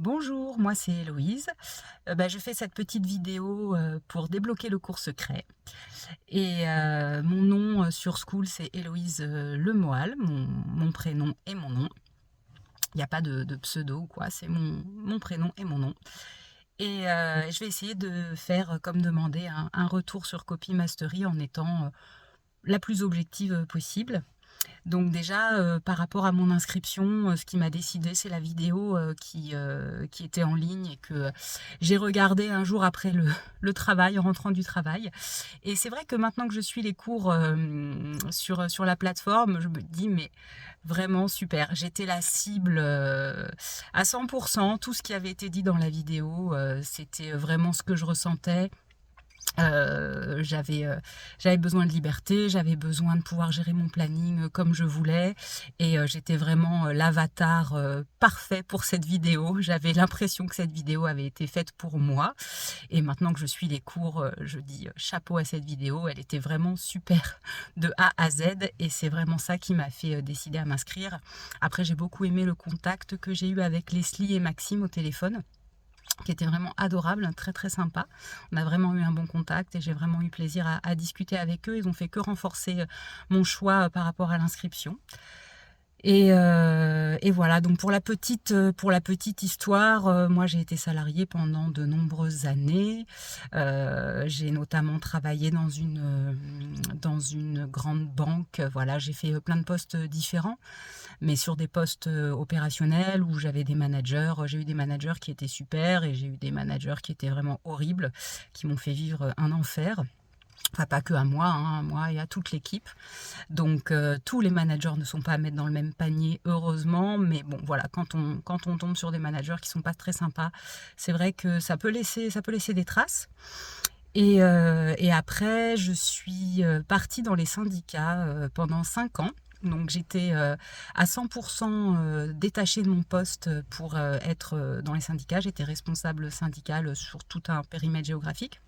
Bonjour, moi c'est Héloïse. Je fais cette petite vidéo pour débloquer le cours secret. Et mon nom sur School, c'est Héloïse Lemoal, mon prénom et mon nom. Il n'y a pas de pseudo ou quoi, c'est mon prénom et mon nom. Et je vais essayer de faire, comme demandé, un retour sur Copy Mastery en étant la plus objective possible. Donc déjà, par rapport à mon inscription, ce qui m'a décidé, c'est la vidéo qui était en ligne et que j'ai regardée un jour après le travail, en rentrant du travail. Et c'est vrai que maintenant que je suis les cours sur la plateforme, je me dis, mais vraiment super. J'étais la cible à 100%. Tout ce qui avait été dit dans la vidéo, c'était vraiment ce que je ressentais. Euh, j'avais euh, j'avais besoin de liberté, j'avais besoin de pouvoir gérer mon planning comme je voulais et j'étais vraiment l'avatar parfait pour cette vidéo. J'avais l'impression que cette vidéo avait été faite pour moi et maintenant que je suis les cours, je dis chapeau à cette vidéo. Elle était vraiment super de A à Z et c'est vraiment ça qui m'a fait décider à m'inscrire. Après, j'ai beaucoup aimé le contact que j'ai eu avec Leslie et Maxime au téléphone, qui était vraiment adorable, très très sympa. On a vraiment eu un bon contact et j'ai vraiment eu plaisir à discuter avec eux. Ils ont fait que renforcer mon choix par rapport à l'inscription. Et voilà, donc pour la petite histoire, moi j'ai été salariée pendant de nombreuses années. J'ai notamment travaillé dans une grande banque. Voilà, j'ai fait plein de postes différents, mais sur des postes opérationnels où j'avais des managers. J'ai eu des managers qui étaient super et j'ai eu des managers qui étaient vraiment horribles, qui m'ont fait vivre un enfer. Enfin, pas que à moi, hein, à moi et à toute l'équipe. Donc, tous les managers ne sont pas à mettre dans le même panier, heureusement. Mais bon, voilà, quand on tombe sur des managers qui sont pas très sympas, c'est vrai que ça peut laisser des traces. Et après, je suis partie dans les syndicats pendant 5 ans. Donc j'étais à 100% détachée de mon poste pour être dans les syndicats. J'étais responsable syndicale sur tout un périmètre géographique.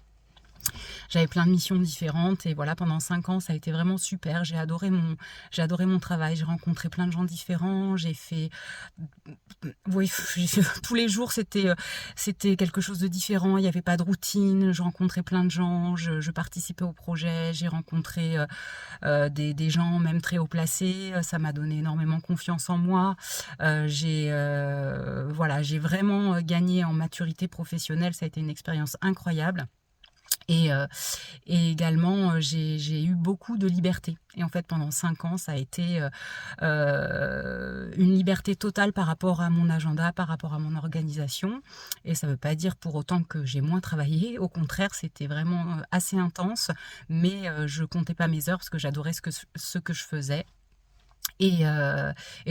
J'avais plein de missions différentes et voilà, pendant 5 ans, ça a été vraiment super. J'ai adoré mon travail. J'ai rencontré plein de gens différents. Oui, tous les jours, c'était quelque chose de différent. Il n'y avait pas de routine. Je rencontrais plein de gens. Je participais au projet. J'ai rencontré des gens même très haut placés. Ça m'a donné énormément confiance en moi. Voilà, j'ai vraiment gagné en maturité professionnelle. Ça a été une expérience incroyable. Et, euh, et également, j'ai eu beaucoup de liberté. Et en fait, pendant 5 ans, ça a été une liberté totale par rapport à mon agenda, par rapport à mon organisation. Et ça ne veut pas dire pour autant que j'ai moins travaillé. Au contraire, c'était vraiment assez intense. Mais je comptais pas mes heures parce que j'adorais ce que je faisais. Et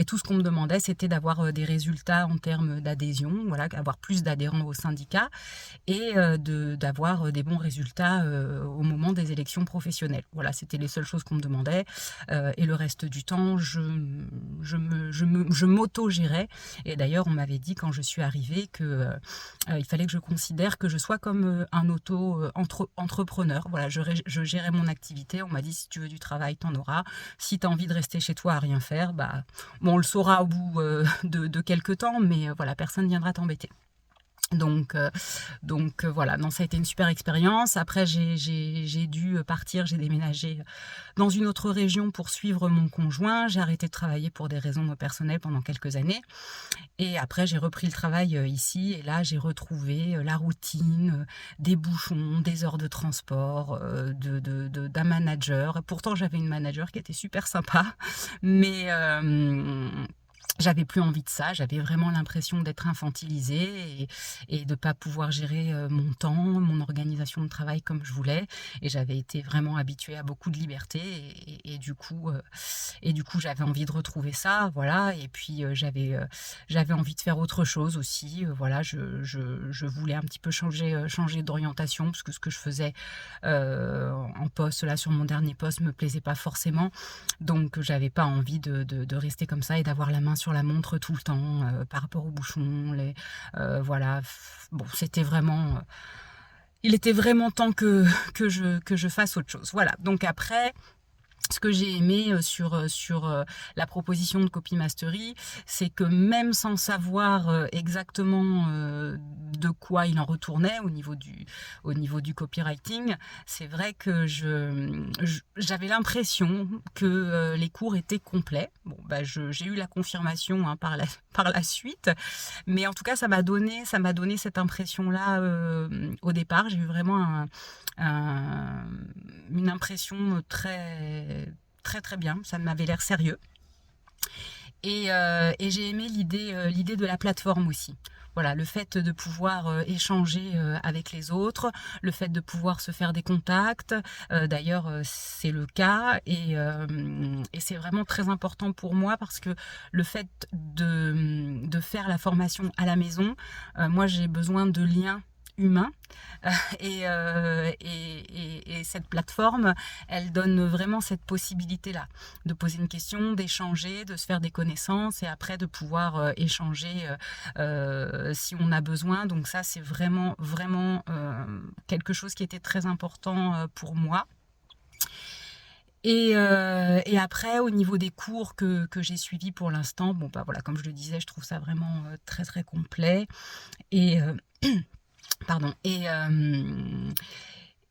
tout ce qu'on me demandait, c'était d'avoir des résultats en termes d'adhésion, voilà, avoir plus d'adhérents au syndicat et d'avoir des bons résultats au moment des élections professionnelles. Voilà, c'était les seules choses qu'on me demandait. Et le reste du temps, je m'auto-gérais. Et d'ailleurs, on m'avait dit quand je suis arrivée que il fallait que je considère que je sois comme un auto-entrepreneur. Voilà, je gérais mon activité. On m'a dit, si tu veux du travail, t'en auras. Si tu as envie de rester chez toi à rien faire, bah, bon, on le saura au bout de quelques temps, mais voilà, personne ne viendra t'embêter. Donc voilà, non, ça a été une super expérience. Après, j'ai dû partir, j'ai déménagé dans une autre région pour suivre mon conjoint. J'ai arrêté de travailler pour des raisons personnelles pendant quelques années. Et après, j'ai repris le travail ici. Et là, j'ai retrouvé la routine, des bouchons, des heures de transport, d'un manager. Pourtant, j'avais une manager qui était super sympa. Mais j'avais plus envie de ça, j'avais vraiment l'impression d'être infantilisée et de pas pouvoir gérer mon temps, mon organisation de travail comme je voulais. Et j'avais été vraiment habituée à beaucoup de liberté et du coup j'avais envie de retrouver ça, voilà. Et puis j'avais envie de faire autre chose aussi, voilà. Je voulais un petit peu changer d'orientation parce que ce que je faisais en poste là sur mon dernier poste me plaisait pas forcément. Donc j'avais pas envie de rester comme ça et d'avoir la main sur la montre tout le temps par rapport aux bouchons. Voilà, bon, c'était vraiment... il était vraiment temps que je fasse autre chose. Voilà, donc après, Ce que j'ai aimé sur la proposition de Copy Mastery, c'est que même sans savoir exactement de quoi il en retournait au niveau du copywriting, c'est vrai que j'avais l'impression que les cours étaient complets. Bon, bah, j'ai eu la confirmation, hein, par la suite, mais en tout cas, ça m'a donné cette impression-là au départ. J'ai eu vraiment un- une impression très bien, ça m'avait l'air sérieux. Et j'ai aimé l'idée de la plateforme aussi. Voilà, le fait de pouvoir échanger avec les autres, le fait de pouvoir se faire des contacts. D'ailleurs, c'est le cas et c'est vraiment très important pour moi parce que le fait de faire la formation à la maison, moi j'ai besoin de liens humains et cette plateforme, elle donne vraiment cette possibilité-là de poser une question, d'échanger, de se faire des connaissances et après de pouvoir échanger si on a besoin. Donc ça, c'est vraiment quelque chose qui était très important pour moi. Et après, au niveau des cours que j'ai suivis pour l'instant, bon bah voilà, comme je le disais, je trouve ça vraiment très complet. Et pardon.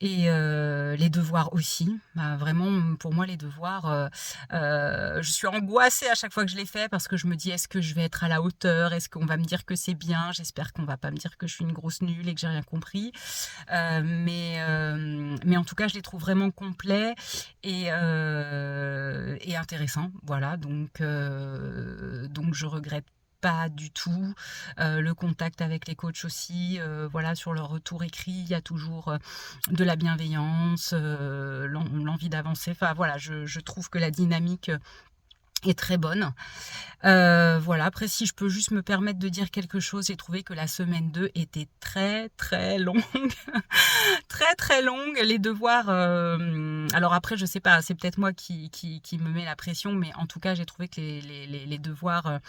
Les devoirs aussi, bah, vraiment pour moi les devoirs, je suis angoissée à chaque fois que je les fais parce que je me dis: «Est-ce que je vais être à la hauteur? Est-ce qu'on va me dire que c'est bien? J'espère qu'on va pas me dire que je suis une grosse nulle et que j'ai rien compris». Mais en tout cas, je les trouve vraiment complets et intéressants. Voilà, donc je regrette pas du tout. Le contact avec les coachs aussi, voilà, sur leur retour écrit, il y a toujours de la bienveillance, l'envie d'avancer. Enfin voilà, je trouve que la dynamique est très bonne. Voilà, après si je peux juste me permettre de dire quelque chose, j'ai trouvé que la semaine 2 était très longue. Très longue. Les devoirs, alors après je sais pas, c'est peut-être moi qui me met la pression, mais en tout cas j'ai trouvé que les devoirs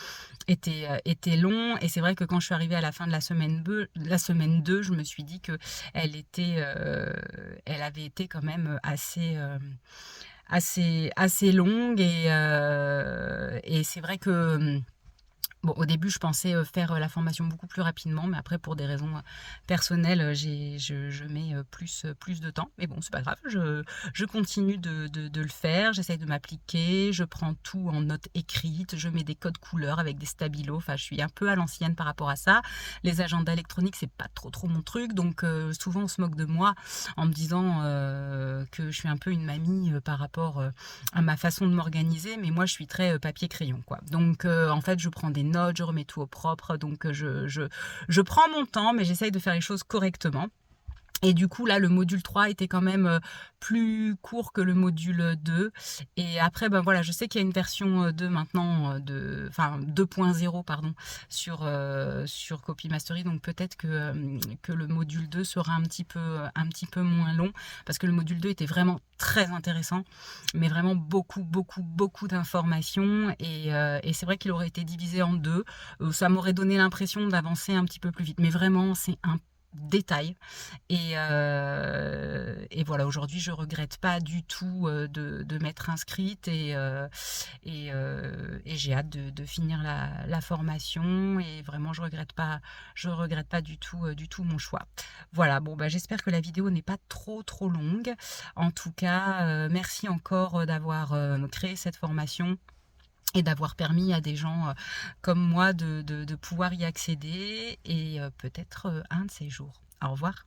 étaient longs. Et c'est vrai que quand je suis arrivée à la fin de la semaine 2, je me suis dit que elle avait été quand même assez longue. Et c'est vrai que bon, au début, je pensais faire la formation beaucoup plus rapidement, mais après, pour des raisons personnelles, je mets plus de temps. Mais bon, c'est pas grave, je continue de le faire, j'essaye de m'appliquer, je prends tout en notes écrites, je mets des codes couleurs avec des stabilos. Enfin, je suis un peu à l'ancienne par rapport à ça. Les agendas électroniques, c'est pas trop mon truc, donc souvent on se moque de moi en me disant que je suis un peu une mamie par rapport à ma façon de m'organiser, mais moi je suis très papier-crayon, quoi. Donc en fait, je prends des notes, je remets tout au propre, donc je prends mon temps, mais j'essaye de faire les choses correctement. Et du coup, là, le module 3 était quand même plus court que le module 2. Et après, ben voilà, je sais qu'il y a une version 2 maintenant, enfin 2.0, pardon, sur Copy Mastery. Donc peut-être que le module 2 sera un petit peu moins long, parce que le module 2 était vraiment très intéressant, mais vraiment beaucoup d'informations. Et c'est vrai qu'il aurait été divisé en deux. Ça m'aurait donné l'impression d'avancer un petit peu plus vite. Mais vraiment, c'est un détail. Et voilà, aujourd'hui, je regrette pas du tout de m'être inscrite et j'ai hâte de finir la formation. Et vraiment, je regrette pas du tout mon choix. Voilà, bon, bah, j'espère que la vidéo n'est pas trop longue. En tout cas, merci encore d'avoir créé cette formation et d'avoir permis à des gens comme moi de pouvoir y accéder et peut-être un de ces jours. Au revoir.